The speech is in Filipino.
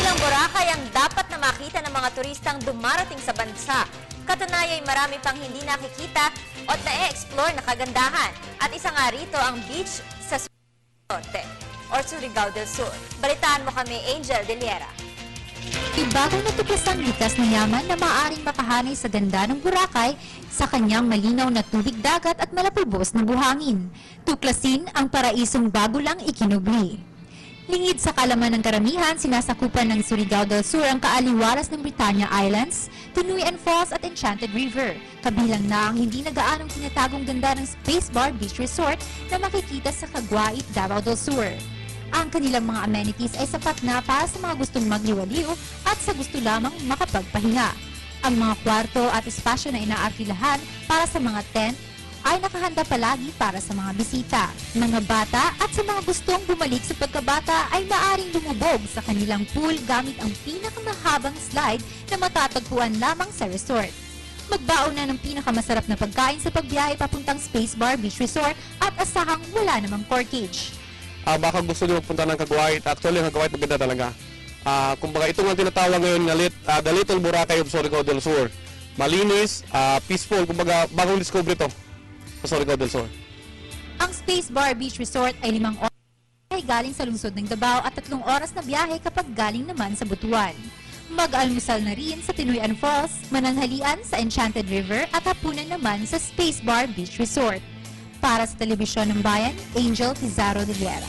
ng Boracay ang dapat na makita ng mga turistang dumarating sa bansa. Katunayay marami pang hindi nakikita at na-explore na kagandahan. At isa nga rito ang beach sa Surigao del Sur. Balitaan mo kami, Angel De Liera. Ibagong natuklas ang likas na yaman na maaaring makahanay sa ganda ng Boracay sa kanyang malinaw na tubig dagat at malapulbos na buhangin. Tuklasin ang paraisong bago lang ikinubli. Lingid sa kalaman ng karamihan, sinasakupan ng Surigao del Sur ang kaaliwalas ng Britannia Islands, Tunuyan Falls at Enchanted River. Kabilang na ang hindi nagaanong tinatagong ganda ng Space Bar Beach Resort na makikita sa Caguait, Davao del Sur. Ang kanilang mga amenities ay sapat na para sa mga gustong magliwaliw at sa gusto lamang makapagpahinga. Ang mga kwarto at espasyo na inaarkilahan para sa mga tent ay nakahanda palagi para sa mga bisita. Mga bata at sa mga gustong bumalik sa pagkabata ay maaring lumubog sa kanilang pool gamit ang pinakamahabang slide na matatagpuan lamang sa resort. Magbaon na ng pinakamasarap na pagkain sa pagbiyahe papuntang Space Bar Beach Resort at asahang wala namang corkage. Baka gusto niyo magpunta ng Caguait. Actually, ang Caguait maganda talaga. Kumbaga, ito nga tinatawag ngayon na The Little Boracay of Surigao del Sur. Malinis, peaceful. Kumbaga, bagong discovery ito sa Surigao del Sur. Ang Space Bar Beach Resort ay 5 oras ay galing sa lungsod ng Davao at 3 oras na biyahe kapag galing naman sa Butuan. Mag-almusal na rin sa Tunuyan Falls, mananghalian sa Enchanted River at hapunan naman sa Space Bar Beach Resort. Para sa Telebisyon ng Bayan, Angel Pizarro de Liera.